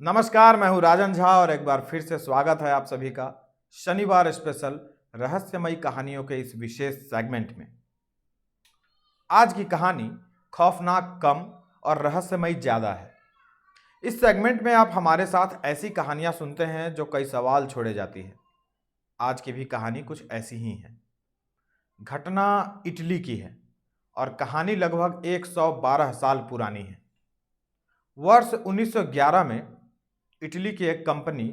नमस्कार, मैं हूं राजन झा और एक बार फिर से स्वागत है आप सभी का शनिवार स्पेशल रहस्यमयी कहानियों के इस विशेष सेगमेंट में। आज की कहानी खौफनाक कम और रहस्यमयी ज़्यादा है। इस सेगमेंट में आप हमारे साथ ऐसी कहानियां सुनते हैं जो कई सवाल छोड़े जाती है। आज की भी कहानी कुछ ऐसी ही है। घटना इटली की है और कहानी लगभग 112 साल पुरानी है। वर्ष 1911 में इटली की एक कंपनी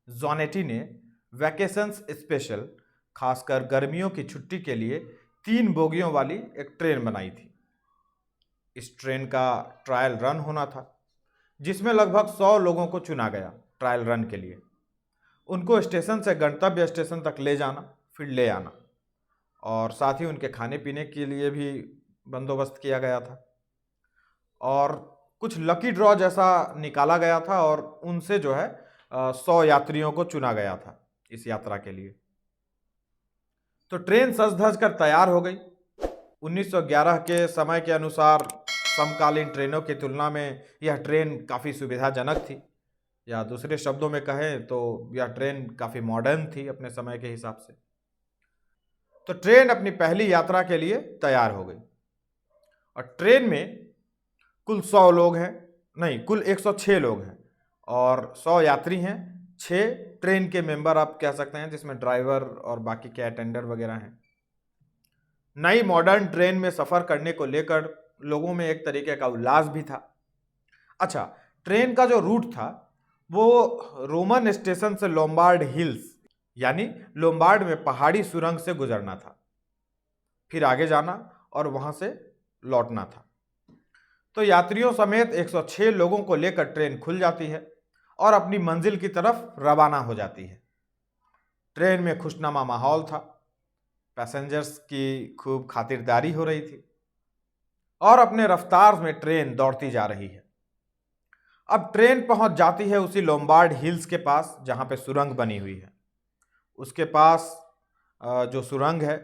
जोनेटी ने वैकेशंस स्पेशल खासकर गर्मियों की छुट्टी के लिए 3 बोगियों वाली एक ट्रेन बनाई थी। इस ट्रेन का ट्रायल रन होना था जिसमें लगभग 100 लोगों को चुना गया ट्रायल रन के लिए। उनको स्टेशन से गंतव्य स्टेशन तक ले जाना फिर ले आना और साथ ही उनके खाने पीने के लिए भी बंदोबस्त किया गया था। और कुछ लकी ड्रॉ जैसा निकाला गया था और उनसे जो है 100 यात्रियों को चुना गया था इस यात्रा के लिए। तो ट्रेन सज धज कर तैयार हो गई। 1911 के समय के अनुसार समकालीन ट्रेनों की तुलना में यह ट्रेन काफ़ी सुविधाजनक थी, या दूसरे शब्दों में कहें तो यह ट्रेन काफ़ी मॉडर्न थी अपने समय के हिसाब से। तो ट्रेन अपनी पहली यात्रा के लिए तैयार हो गई और ट्रेन में कुल 100 लोग हैं, नहीं कुल 106 लोग हैं और 100 यात्री हैं। 6 ट्रेन के मेंबर आप कह सकते हैं, जिसमें ड्राइवर और बाकी के अटेंडर वगैरह हैं। नई मॉडर्न ट्रेन में सफ़र करने को लेकर लोगों में एक तरीके का उल्लास भी था। अच्छा, ट्रेन का जो रूट था वो रोमन स्टेशन से लोम्बार्ड हिल्स यानी लोम्बार्ड में पहाड़ी सुरंग से गुजरना था, फिर आगे जाना और वहां से लौटना था। तो यात्रियों समेत 106 लोगों को लेकर ट्रेन खुल जाती है और अपनी मंजिल की तरफ रवाना हो जाती है। ट्रेन में खुशनुमा माहौल था, पैसेंजर्स की खूब खातिरदारी हो रही थी और अपने रफ्तार में ट्रेन दौड़ती जा रही है। अब ट्रेन पहुंच जाती है उसी लोम्बार्ड हिल्स के पास जहां पे सुरंग बनी हुई है। उसके पास जो सुरंग है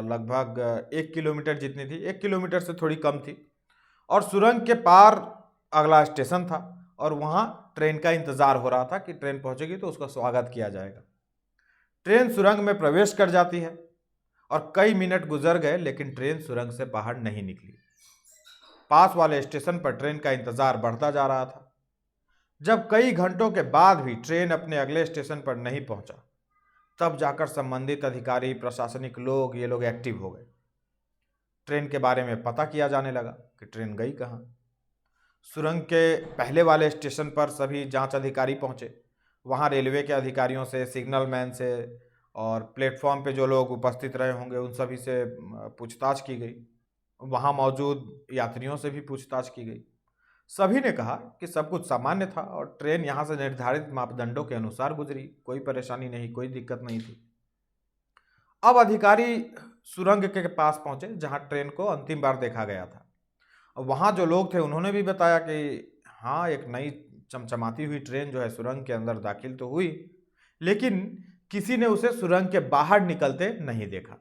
लगभग 1 किलोमीटर जितनी थी, 1 किलोमीटर से थोड़ी कम थी और सुरंग के पार अगला स्टेशन था और वहाँ ट्रेन का इंतज़ार हो रहा था कि ट्रेन पहुँचेगी तो उसका स्वागत किया जाएगा। ट्रेन सुरंग में प्रवेश कर जाती है और कई मिनट गुजर गए लेकिन ट्रेन सुरंग से बाहर नहीं निकली। पास वाले स्टेशन पर ट्रेन का इंतज़ार बढ़ता जा रहा था। जब कई घंटों के बाद भी ट्रेन अपने अगले स्टेशन पर नहीं पहुंचा, तब जाकर संबंधित अधिकारी, प्रशासनिक लोग, ये लोग एक्टिव हो गए। ट्रेन के बारे में पता किया जाने लगा कि ट्रेन गई कहाँ। सुरंग के पहले वाले स्टेशन पर सभी जांच अधिकारी पहुंचे। वहां रेलवे के अधिकारियों से, सिग्नल मैन से और प्लेटफॉर्म पे जो लोग उपस्थित रहे होंगे उन सभी से पूछताछ की गई। वहां मौजूद यात्रियों से भी पूछताछ की गई। सभी ने कहा कि सब कुछ सामान्य था और ट्रेन यहाँ से निर्धारित मापदंडों के अनुसार गुजरी, कोई परेशानी नहीं, कोई दिक्कत नहीं थी। अब अधिकारी सुरंग के पास पहुंचे जहां ट्रेन को अंतिम बार देखा गया था। वहाँ जो लोग थे उन्होंने भी बताया कि हाँ, एक नई चमचमाती हुई ट्रेन जो है सुरंग के अंदर दाखिल तो हुई, लेकिन किसी ने उसे सुरंग के बाहर निकलते नहीं देखा,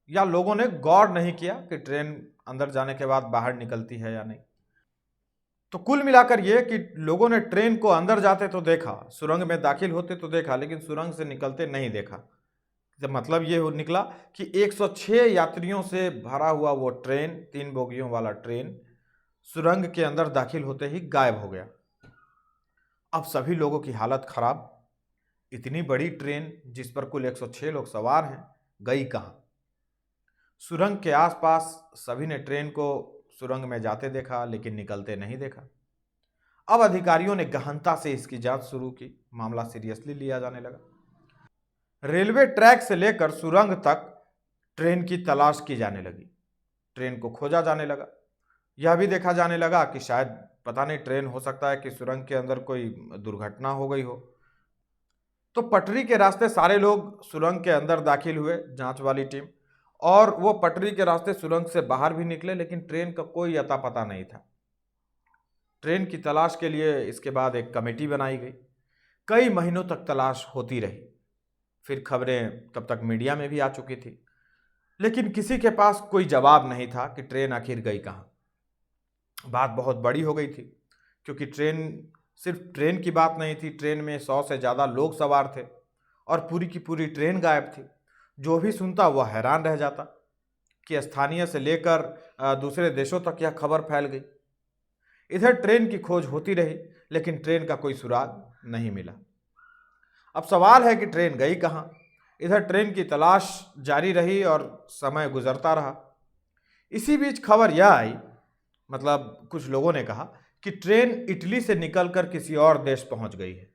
या लोगों ने गौर नहीं किया कि ट्रेन अंदर जाने के बाद बाहर निकलती है या नहीं। तो कुल मिलाकर ये कि लोगों ने ट्रेन को अंदर जाते तो देखा, सुरंग में दाखिल होते तो देखा, लेकिन सुरंग से निकलते नहीं देखा। तो मतलब ये निकला कि 106 यात्रियों से भरा हुआ वो ट्रेन, 3 बोगियों वाला ट्रेन, सुरंग के अंदर दाखिल होते ही गायब हो गया। अब सभी लोगों की हालत खराब। इतनी बड़ी ट्रेन जिस पर कुल 106 लोग सवार हैं, गई कहाँ? सुरंग के आसपास सभी ने ट्रेन को सुरंग में जाते देखा लेकिन निकलते नहीं देखा। अब अधिकारियों ने गहनता से इसकी जांच शुरू की। मामला सीरियसली लिया जाने लगा। रेलवे ट्रैक से लेकर सुरंग तक ट्रेन की तलाश की जाने लगी। ट्रेन को खोजा जाने लगा। यह भी देखा जाने लगा कि शायद पता नहीं, ट्रेन हो सकता है कि सुरंग के अंदर कोई दुर्घटना हो गई हो। तो पटरी के रास्ते सारे लोग सुरंग के अंदर दाखिल हुए, जांच वाली टीम, और वो पटरी के रास्ते सुरंग से बाहर भी निकले, लेकिन ट्रेन का कोई अता पता नहीं था। ट्रेन की तलाश के लिए इसके बाद एक कमेटी बनाई गई। कई महीनों तक तलाश होती रही। फिर खबरें तब तक मीडिया में भी आ चुकी थी, लेकिन किसी के पास कोई जवाब नहीं था कि ट्रेन आखिर गई कहाँ। बात बहुत बड़ी हो गई थी क्योंकि ट्रेन सिर्फ ट्रेन की बात नहीं थी, ट्रेन में 100 से ज़्यादा लोग सवार थे और पूरी की पूरी ट्रेन गायब थी। जो भी सुनता वह हैरान रह जाता कि स्थानीय से लेकर दूसरे देशों तक यह खबर फैल गई। इधर ट्रेन की खोज होती रही, लेकिन ट्रेन का कोई सुराग नहीं मिला। अब सवाल है कि ट्रेन गई कहाँ। इधर ट्रेन की तलाश जारी रही और समय गुजरता रहा। इसी बीच खबर यह आई, मतलब कुछ लोगों ने कहा कि ट्रेन इटली से निकलकर किसी और देश पहुंच गई है।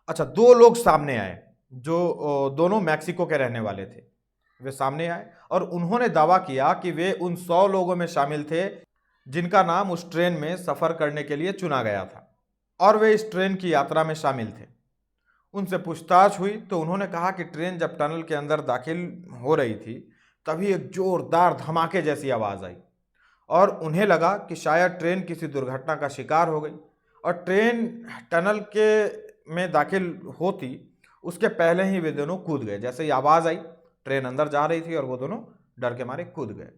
अच्छा, दो लोग सामने आए जो दोनों मैक्सिको के रहने वाले थे। वे सामने आए और उन्होंने दावा किया कि वे उन 100 लोगों में शामिल थे जिनका नाम उस ट्रेन में सफर करने के लिए चुना गया था और वे इस ट्रेन की यात्रा में शामिल थे। उनसे पूछताछ हुई तो उन्होंने कहा कि ट्रेन जब टनल के अंदर दाखिल हो रही थी तभी एक जोरदार धमाके जैसी आवाज आई और उन्हें लगा कि शायद ट्रेन किसी दुर्घटना का शिकार हो गई और ट्रेन टनल के में दाखिल होती उसके पहले ही वे दोनों कूद गए। जैसे ही आवाज आई, ट्रेन अंदर जा रही थी और वो दोनों डर के मारे कूद गए।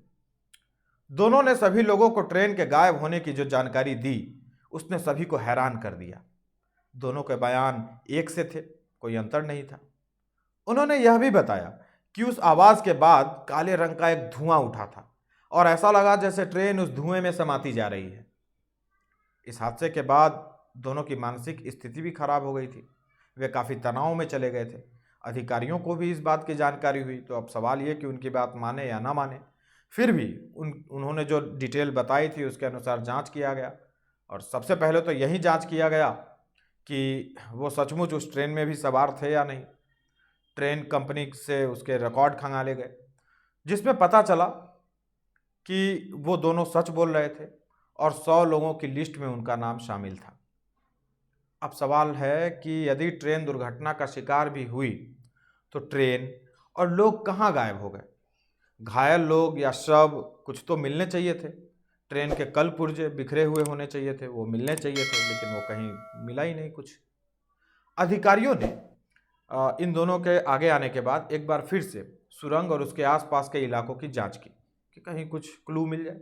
दोनों ने सभी लोगों को ट्रेन के गायब होने की जो जानकारी दी उसने सभी को हैरान कर दिया। दोनों के बयान एक से थे, कोई अंतर नहीं था। उन्होंने यह भी बताया कि उस आवाज के बाद काले रंग का एक धुआं उठा था और ऐसा लगा जैसे ट्रेन उस धुएं में समाती जा रही है। इस हादसे के बाद दोनों की मानसिक स्थिति भी खराब हो गई थी। वे काफी तनाव में चले गए थे। अधिकारियों को भी इस बात की जानकारी हुई, तो अब सवाल ये कि उनकी बात माने या ना माने। फिर भी उन्होंने जो डिटेल बताई थी उसके अनुसार जांच किया गया और सबसे पहले तो यही जांच किया गया कि वो सचमुच उस ट्रेन में भी सवार थे या नहीं। ट्रेन कंपनी से उसके रिकॉर्ड खंगाले गए जिसमें पता चला कि वो दोनों सच बोल रहे थे और 100 लोगों की लिस्ट में उनका नाम शामिल था। अब सवाल है कि यदि ट्रेन दुर्घटना का शिकार भी हुई तो ट्रेन और लोग कहाँ गायब हो गए? घायल लोग या शव कुछ तो मिलने चाहिए थे। ट्रेन के कल पुर्जे बिखरे हुए होने चाहिए थे, वो मिलने चाहिए थे, लेकिन वो कहीं मिला ही नहीं कुछ। अधिकारियों ने इन दोनों के आगे आने के बाद एक बार फिर से सुरंग और उसके आसपास के इलाकों की जांच की कि कहीं कुछ क्लू मिल जाए।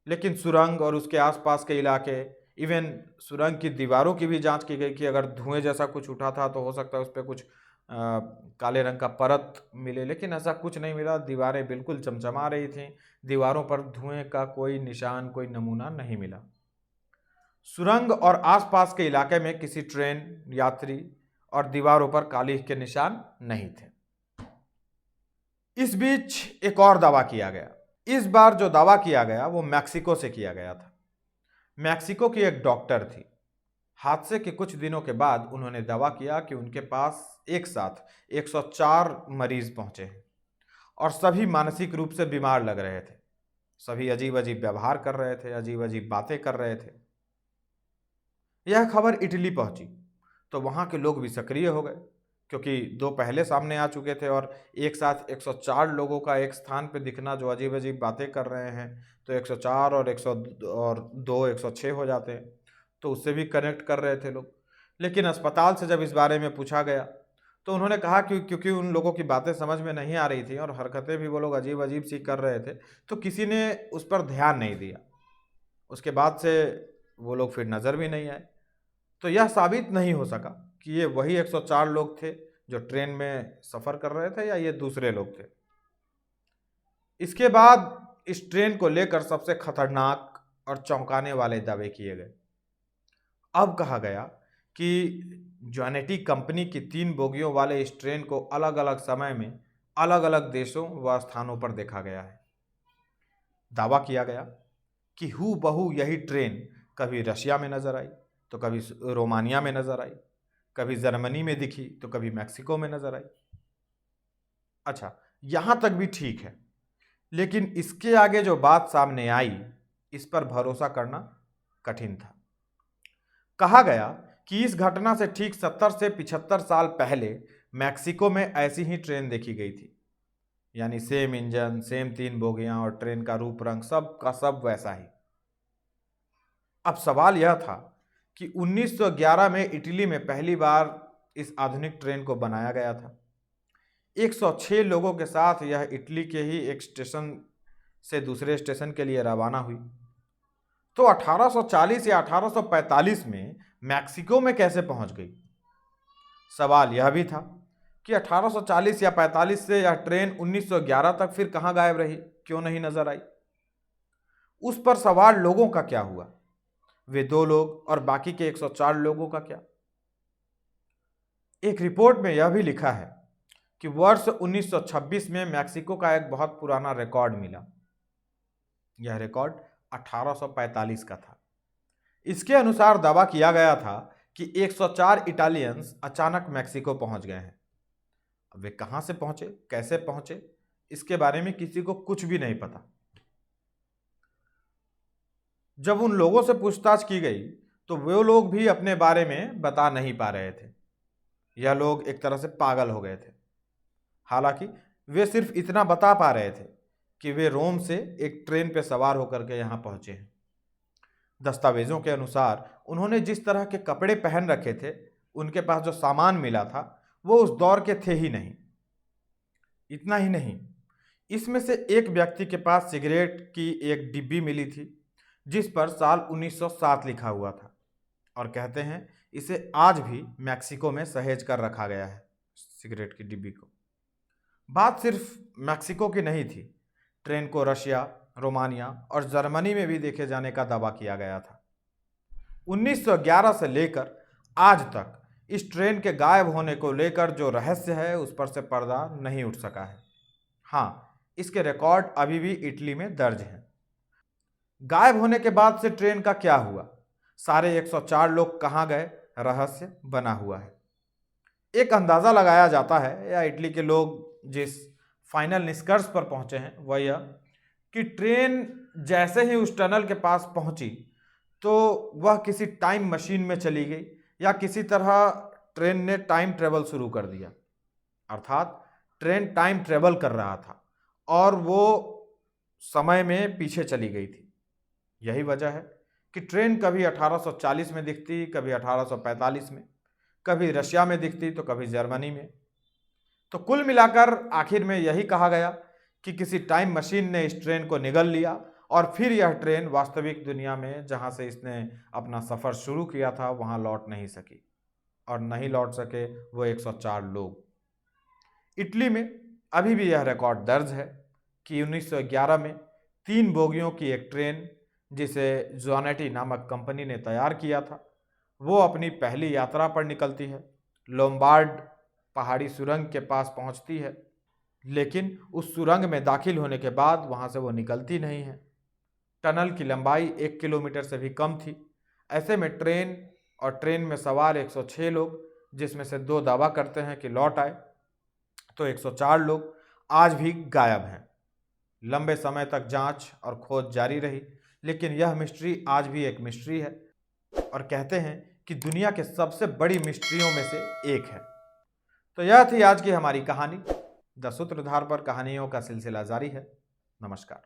लेकिन सुरंग और उसके आसपास के इलाके, इवन सुरंग की दीवारों की भी जांच की गई कि अगर धुएं जैसा कुछ उठा था तो हो सकता है उस पर कुछ काले रंग का परत मिले, लेकिन ऐसा कुछ नहीं मिला। दीवारें बिल्कुल चमचमा रही थीं, दीवारों पर धुएं का कोई निशान, कोई नमूना नहीं मिला। सुरंग और आसपास के इलाके में किसी ट्रेन यात्री और दीवारों पर कालिख के निशान नहीं थे। इस बीच एक और दावा किया गया। इस बार जो दावा किया गया वो मैक्सिको से किया गया था। मैक्सिको की एक डॉक्टर थी। हादसे के कुछ दिनों के बाद उन्होंने दावा किया कि उनके पास एक साथ 104 मरीज पहुंचे हैं और सभी मानसिक रूप से बीमार लग रहे थे। सभी अजीब अजीब व्यवहार कर रहे थे, अजीब अजीब बातें कर रहे थे। यह खबर इटली पहुंची तो वहां के लोग भी सक्रिय हो गए, क्योंकि दो पहले सामने आ चुके थे और एक साथ 104 लोगों का एक स्थान पर दिखना जो अजीब अजीब बातें कर रहे हैं, तो 104 और 102 106 हो जाते हैं, तो उससे भी कनेक्ट कर रहे थे लोग। लेकिन अस्पताल से जब इस बारे में पूछा गया तो उन्होंने कहा कि क्योंकि उन लोगों की बातें समझ में नहीं आ रही थी और हरकतें भी वो लोग अजीब अजीब सी कर रहे थे, तो किसी ने उस पर ध्यान नहीं दिया। उसके बाद से वो लोग फिर नज़र भी नहीं आए। तो यह साबित नहीं हो सका कि ये वही 104 लोग थे जो ट्रेन में सफ़र कर रहे थे या ये दूसरे लोग थे। इसके बाद इस ट्रेन को लेकर सबसे खतरनाक और चौंकाने वाले दावे किए गए। अब कहा गया कि जॉनेटी कंपनी की 3 बोगियों वाले इस ट्रेन को अलग अलग समय में अलग अलग देशों व स्थानों पर देखा गया है। दावा किया गया कि हूबहू यही ट्रेन कभी रशिया में नजर आई तो कभी रोमानिया में नजर आई, कभी जर्मनी में दिखी तो कभी मैक्सिको में नजर आई। अच्छा, यहां तक भी ठीक है, लेकिन इसके आगे जो बात सामने आई इस पर भरोसा करना कठिन था। कहा गया कि इस घटना से ठीक 70 से 75 साल पहले मैक्सिको में ऐसी ही ट्रेन देखी गई थी, यानी सेम इंजन, सेम 3 बोगियां और ट्रेन का रूप रंग सब का सब वैसा ही। अब सवाल यह था कि 1911 में इटली में पहली बार इस आधुनिक ट्रेन को बनाया गया था। 106 लोगों के साथ यह इटली के ही एक स्टेशन से दूसरे स्टेशन के लिए रवाना हुई। तो 1840 या 1845 में मैक्सिको में कैसे पहुंच गई? सवाल यह भी था कि 1840 या 45 से यह ट्रेन 1911 तक फिर कहां गायब रही, क्यों नहीं नजर आई? उस पर सवार लोगों का क्या हुआ? वे 2 लोग और बाकी के 104 लोगों का क्या? एक रिपोर्ट में यह भी लिखा है कि वर्ष 1926 में मैक्सिको का एक बहुत पुराना रिकॉर्ड मिला। यह रिकॉर्ड 1845 का था। इसके अनुसार दावा किया गया था कि 104 इटालियंस अचानक मैक्सिको पहुंच गए हैं। अब वे कहां से पहुंचे, कैसे पहुंचे, इसके बारे में किसी को कुछ भी नहीं पता। जब उन लोगों से पूछताछ की गई तो वे लोग भी अपने बारे में बता नहीं पा रहे थे। यह लोग एक तरह से पागल हो गए थे। हालांकि वे सिर्फ इतना बता पा रहे थे कि वे रोम से एक ट्रेन पर सवार होकर के यहां पहुंचे हैं। दस्तावेजों के अनुसार उन्होंने जिस तरह के कपड़े पहन रखे थे, उनके पास जो सामान मिला था वो उस दौर के थे ही नहीं। इतना ही नहीं, इसमें से एक व्यक्ति के पास सिगरेट की एक डिब्बी मिली थी जिस पर साल 1907 लिखा हुआ था, और कहते हैं इसे आज भी मैक्सिको में सहेज कर रखा गया है, सिगरेट की डिब्बी को। बात सिर्फ मैक्सिको की नहीं थी। ट्रेन को रशिया, रोमानिया और जर्मनी में भी देखे जाने का दावा किया गया था। 1911 से लेकर आज तक इस ट्रेन के गायब होने को लेकर जो रहस्य है उस पर से पर्दा नहीं उठ सका है। हाँ, इसके रिकॉर्ड अभी भी इटली में दर्ज हैं। गायब होने के बाद से ट्रेन का क्या हुआ, सारे 104 लोग कहाँ गए, रहस्य बना हुआ है। एक अंदाजा लगाया जाता है, या इटली के लोग जिस फाइनल निष्कर्ष पर पहुंचे हैं वह यह कि ट्रेन जैसे ही उस टनल के पास पहुंची तो वह किसी टाइम मशीन में चली गई, या किसी तरह ट्रेन ने टाइम ट्रेवल शुरू कर दिया। अर्थात ट्रेन टाइम ट्रेवल कर रहा था और वो समय में पीछे चली गई थी। यही वजह है कि ट्रेन कभी 1840 में दिखती, कभी 1845 में, कभी रशिया में दिखती तो कभी जर्मनी में। तो कुल मिलाकर आखिर में यही कहा गया कि किसी टाइम मशीन ने इस ट्रेन को निगल लिया और फिर यह ट्रेन वास्तविक दुनिया में जहां से इसने अपना सफ़र शुरू किया था वहां लौट नहीं सकी, और नहीं लौट सके वो 104 लोग। इटली में अभी भी यह रिकॉर्ड दर्ज है कि 1911 में 3 बोगियों की एक ट्रेन जिसे ज़ोनेटी नामक कंपनी ने तैयार किया था, वो अपनी पहली यात्रा पर निकलती है, लोम्बार्ड पहाड़ी सुरंग के पास पहुंचती है, लेकिन उस सुरंग में दाखिल होने के बाद वहां से वो निकलती नहीं है। टनल की लंबाई 1 किलोमीटर से भी कम थी। ऐसे में ट्रेन और ट्रेन में सवार 106 लोग, जिसमें से 2 दावा करते हैं कि लौट आए, तो 104 लोग आज भी गायब हैं। लंबे समय तक जांच और खोज जारी रही, लेकिन यह मिस्ट्री आज भी एक मिस्ट्री है, और कहते हैं कि दुनिया के सबसे बड़ी मिस्ट्रियों में से एक है। तो यह थी आज की हमारी कहानी। द सूत्रधार पर कहानियों का सिलसिला जारी है। नमस्कार।